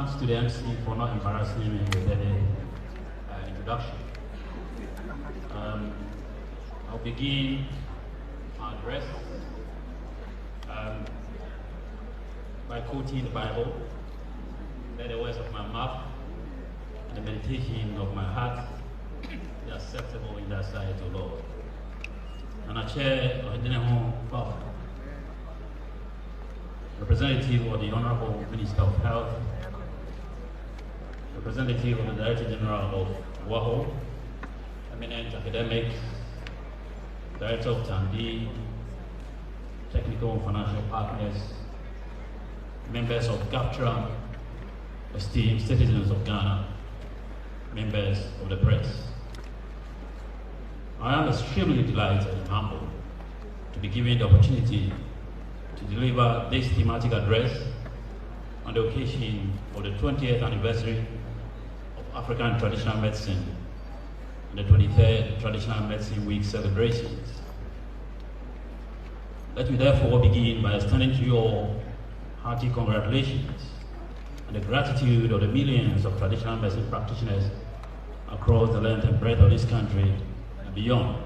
thanks to the MC for not embarrassing me with any introduction. I'll begin my address by quoting the Bible. Let the words of my mouth and the meditation of my heart be acceptable in thy sight, O Lord. And I chair of the home Father, representative of the Honorable Minister of Health, representative of the Director General of WAHO, eminent academics, Director of TAND, technical and financial partners, members of GAPTRA, esteemed citizens of Ghana, members of the press. I am extremely delighted and humbled to be given the opportunity to deliver this thematic address on the occasion of the 20th anniversary of African Traditional Medicine and the 23rd Traditional Medicine Week celebrations. Let me therefore begin by extending to you all hearty congratulations and the gratitude of the millions of traditional medicine practitioners across the length and breadth of this country and beyond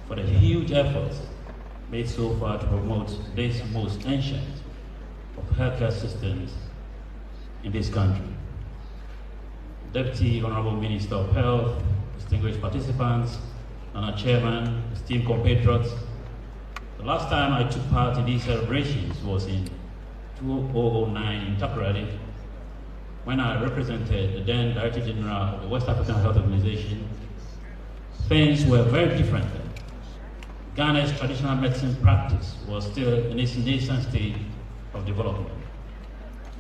for the huge efforts made so far to promote this most ancient of healthcare systems in this country. Deputy Honorable Minister of Health, distinguished participants, and our chairman, esteemed compatriots, the last time I took part in these celebrations was in 2009 in Accra, when I represented the then Director General of the West African Health Organization. Things were very different then. Ghana's traditional medicine practice was still in its nascent stage of development.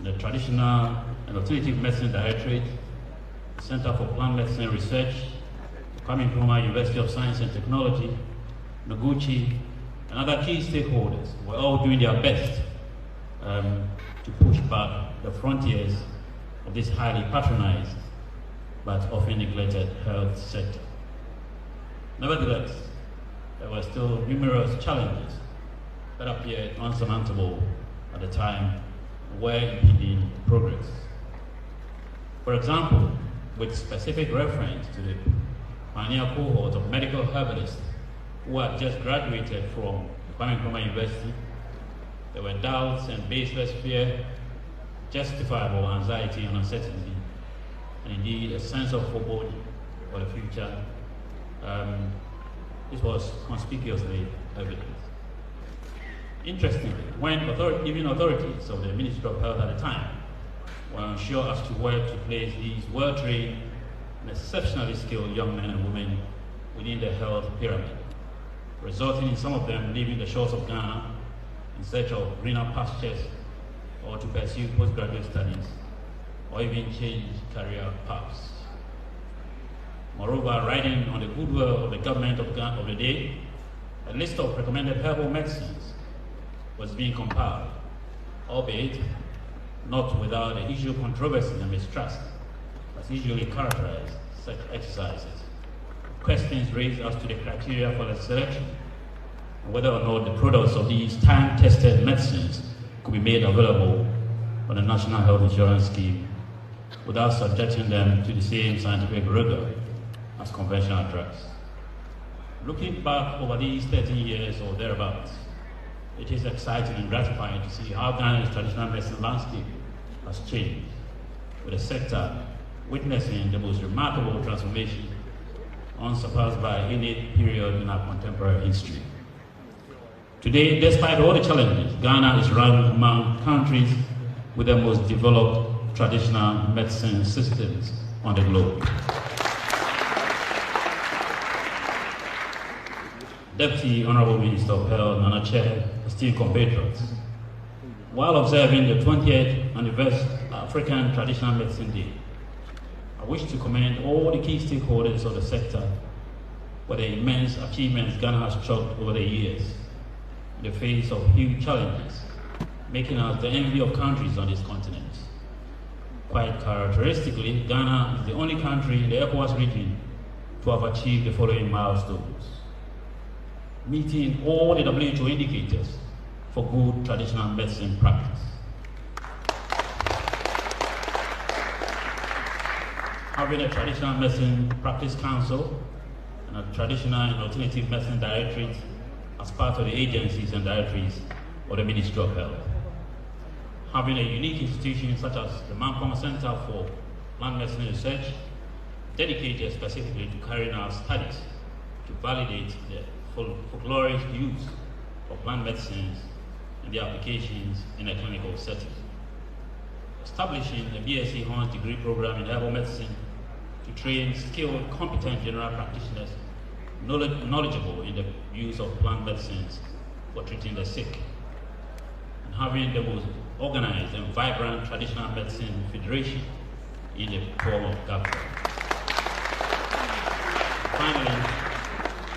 The Traditional and Alternative Medicine Directorate, the Center for Plant Medicine Research, Kwame Nkrumah University of Science and Technology, Noguchi, and other key stakeholders were all doing their best to push back the frontiers of this highly patronized but often neglected health sector. Nevertheless, there were still numerous challenges that appeared unsurmountable at the time and were impeding progress. For example, with specific reference to the pioneer cohort of medical herbalists who had just graduated from Kwame Nkrumah University, there were doubts and baseless fear, justifiable anxiety and uncertainty, and indeed a sense of foreboding for the future. This was conspicuously evident. Interestingly, when even authorities of the Ministry of Health at the time were unsure as to where to place these well-trained and exceptionally skilled young men and women within the health pyramid, resulting in some of them leaving the shores of Ghana in search of greener pastures or to pursue postgraduate studies or even change career paths. Moreover, riding on the goodwill of the government of the day, a list of recommended herbal medicines was being compiled, albeit not without the usual controversy and mistrust that usually characterize such exercises. Questions raised as to the criteria for the selection and whether or not the products of these time-tested medicines could be made available on the National Health Insurance Scheme without subjecting them to the same scientific rigor as conventional drugs. Looking back over these 13 years or thereabouts, it is exciting and gratifying to see how Ghana's traditional medicine landscape has changed, with the sector witnessing the most remarkable transformation unsurpassed by any period in our contemporary history. Today, despite all the challenges, Ghana is ranked among countries with the most developed traditional medicine systems on the globe. Deputy Honorable Minister of Health, Nana Chair, esteemed compatriots, while observing the 20th anniversary African Traditional Medicine Day, I wish to commend all the key stakeholders of the sector for the immense achievements Ghana has chalked over the years in the face of huge challenges, making us the envy of countries on this continent. Quite characteristically, Ghana is the only country in the ECOWAS region to have achieved the following milestones: meeting all the WHO indicators for good traditional medicine practice, having a traditional medicine practice council and a traditional and alternative medicine directorate as part of the agencies and directories of the Ministry of Health. Having a unique institution such as the Mampong Center for Plant Medicine Research, dedicated specifically to carrying out studies to validate the folkloric use of plant medicines and their applications in a clinical setting. Establishing a BSc Honors degree program in herbal medicine to train skilled, competent general practitioners knowledgeable in the use of plant medicines for treating the sick. And having the most organized and vibrant traditional medicine federation in the form of government. Finally,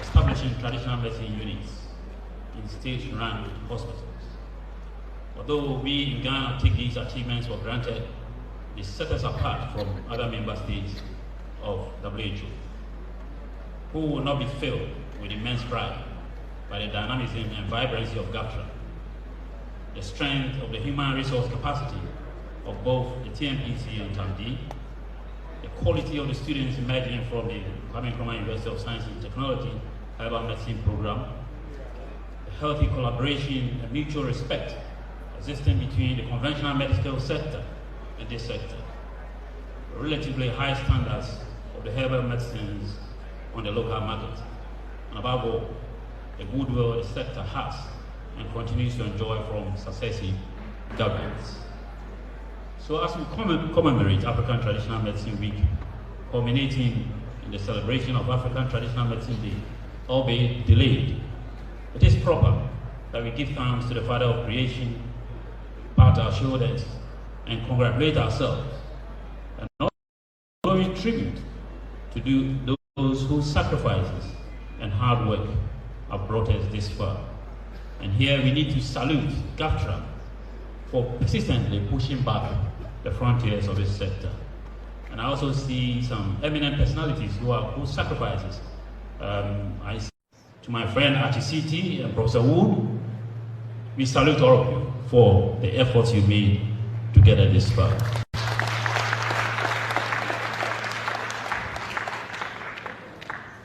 establishing traditional medicine units in state-run hospitals. Although we in Ghana take these achievements for granted, they set us apart from other member states of WHO, who will not be filled with immense pride by the dynamism and vibrancy of GAFTRA, the strength of the human resource capacity of both the TMPC and TAMD, the quality of the students emerging from the Kwame Nkrumah University of Science and Technology Herbal Medicine Program, the healthy collaboration and mutual respect existing between the conventional medical sector and this sector, the relatively high standards of the herbal medicines on the local market, and above all, the goodwill the sector has and continues to enjoy from successive governments. So as we commemorate African Traditional Medicine Week, culminating in the celebration of African Traditional Medicine Day, albeit delayed, it is proper that we give thanks to the Father of Creation, pat our shoulders, and congratulate ourselves, and also pay tribute to those whose sacrifices and hard work have brought us this far. And here we need to salute GAFTRA for persistently pushing back the frontiers of this sector. And I also see some eminent personalities whose sacrifices. I see to my friend Archie and Professor Wu, we salute all of you for the efforts you made to get us this far.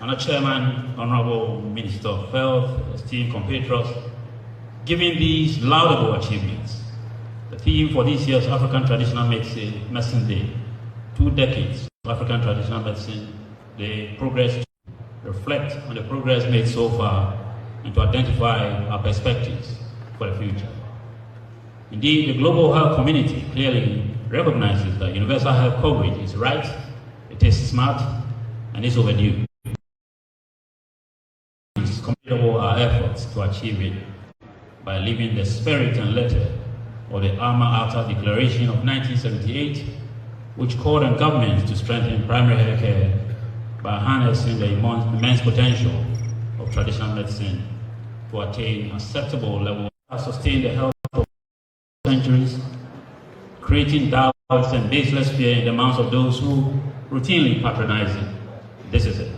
And Chairman, Honorable Minister of Health, esteemed compatriots, given these laudable achievements, the theme for this year's African Traditional Medicine Day, 2 decades of African Traditional Medicine, the progress to reflect on the progress made so far and to identify our perspectives for the future. Indeed, the global health community clearly recognizes that universal health coverage is right, it is smart, and is overdue. It's commendable our efforts to achieve it by living the spirit and letter of the Alma Ata Declaration of 1978, which called on governments to strengthen primary health care by harnessing the immense potential of traditional medicine to attain acceptable levels to sustain the health of centuries, creating doubts and baseless fear in the minds of those who routinely patronize it. This is it.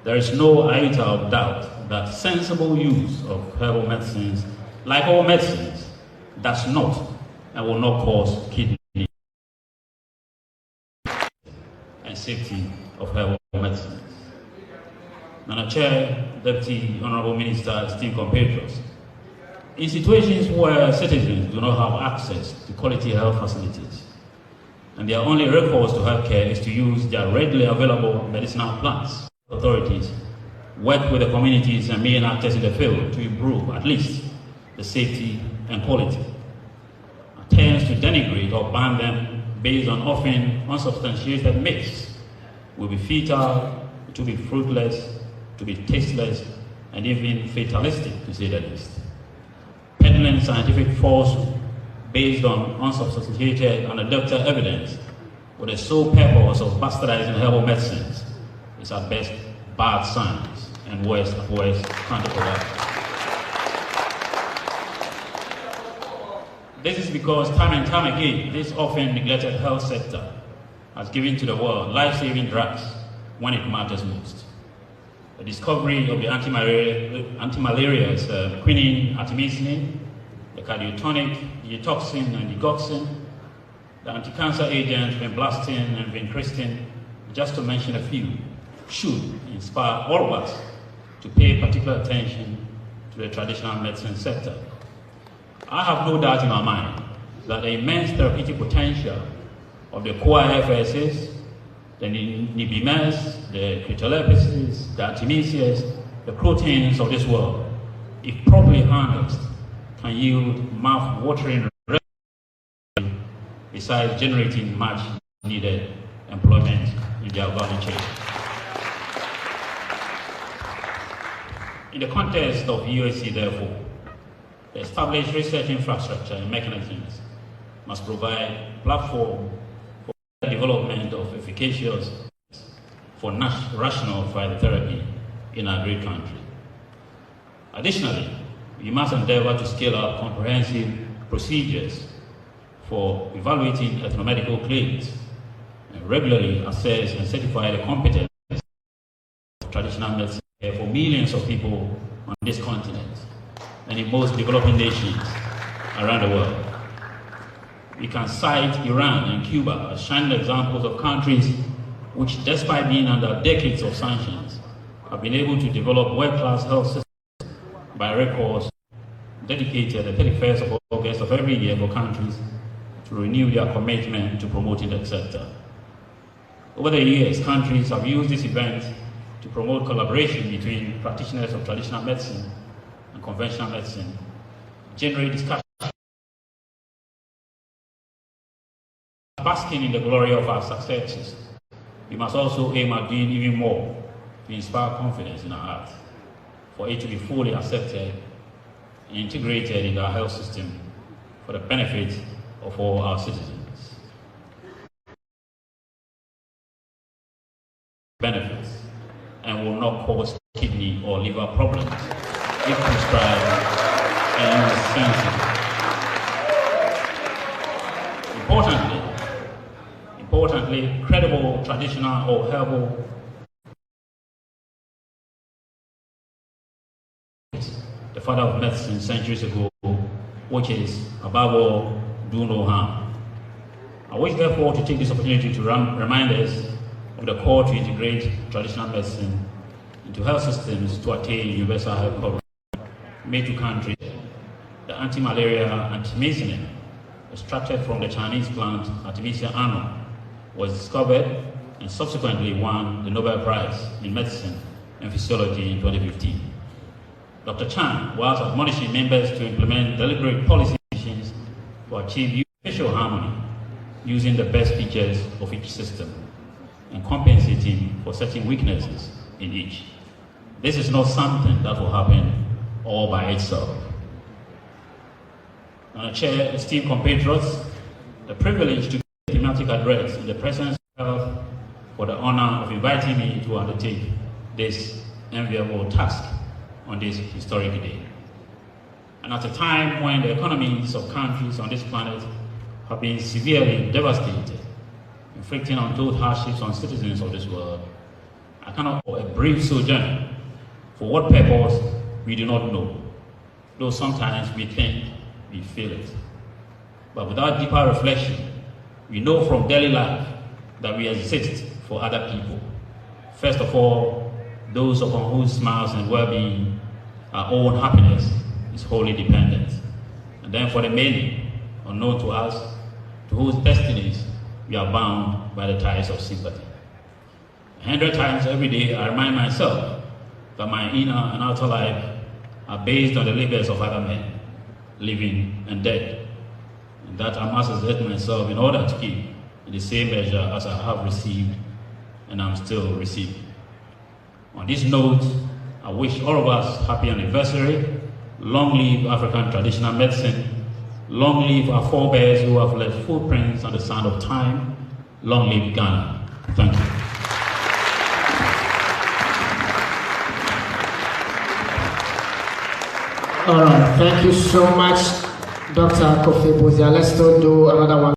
There is no iota of doubt that sensible use of herbal medicines, like all medicines, does not and will not cause kidney and safety of herbal medicines. Madam Chair, Deputy Honorable Minister, esteemed compatriots, in situations where citizens do not have access to quality health facilities, and their only recourse to healthcare is to use their readily available medicinal plants, authorities work with the communities and main actors in the field to improve at least the safety and quality. Attempts to denigrate or ban them based on often unsubstantiated myths will be futile, to be fruitless, to be tasteless, and even fatalistic, to say the least. Peddling scientific falsehood based on unsubstantiated and unadulterated evidence with the sole purpose of bastardizing herbal medicines is at best bad science and worse counterproductive. This is because time and time again, this often neglected health sector has given to the world life-saving drugs when it matters most. The discovery of the anti-malarials, quinine, artemisinin, the cardiotonic, the toxin, and the digoxin, The anti-cancer agents, vinblastine and vincristine, just to mention a few, should inspire all of us to pay particular attention to the traditional medicine sector. I have no doubt in my mind that the immense therapeutic potential of the CoA-FSs, the Nibimes, the Critolepis, the Artemisias, the proteins of this world, if properly harnessed, can yield mouth-watering results besides generating much needed employment in their value chain. In the context of USC, therefore, the established research infrastructure and mechanisms must provide a platform for the development of efficacious for rational phytotherapy in our great country. Additionally, we must endeavor to scale up comprehensive procedures for evaluating ethnomedical claims and regularly assess and certify the competence of traditional medicine for millions of people on this continent and in most developing nations around the world. We can cite Iran and Cuba as shining examples of countries which, despite being under decades of sanctions, have been able to develop world-class health systems by records dedicated the 31st of August of every year for countries to renew their commitment to promoting the sector. Over the years, countries have used this event to promote collaboration between practitioners of traditional medicine and conventional medicine, generate discussion, basking in the glory of our successes. We must also aim at doing even more to inspire confidence in our hearts, for it to be fully accepted and integrated in our health system for the benefit of all our citizens. Benefits and will not cause kidney or liver problems if prescribed and used sensibly. Importantly, credible traditional or herbal the father of medicine centuries ago, which is, above all, do no harm. I wish, therefore, to take this opportunity to remind us of the call to integrate traditional medicine into health systems to attain universal health coverage made to countries. The anti-malaria artemisinin, extracted from the Chinese plant Artemisia annua, was discovered and subsequently won the Nobel Prize in Medicine and Physiology in 2015. Dr. Chan was admonishing members to implement deliberate policy decisions to achieve spatial harmony using the best features of each system and compensating for certain weaknesses in each. This is not something that will happen all by itself. Chair, esteemed compatriots, the privilege to give a thematic address in the presence of health for the honor of inviting me to undertake this enviable task on this historic day. And at a time when the economies of countries on this planet have been severely devastated, inflicting untold hardships on citizens of this world, I cannot offer a brief sojourn. For what purpose, we do not know, though sometimes we think we feel it. But without deeper reflection, we know from daily life that we exist for other people. First of all, those upon whose smiles and well-being our own happiness is wholly dependent. And then for the many, unknown to us, to whose destinies we are bound by the ties of sympathy. 100 times every day, I remind myself that my inner and outer life are based on the labors of other men, living and dead, and that I must exert myself in order to keep in the same measure as I have received and I'm still receiving. On this note, I wish all of us happy anniversary. Long live African traditional medicine. Long live our forebears who have left footprints on the sand of time. Long live Ghana. Thank you. All right, thank you so much, Dr. Kofi Busia. Let's still do another one.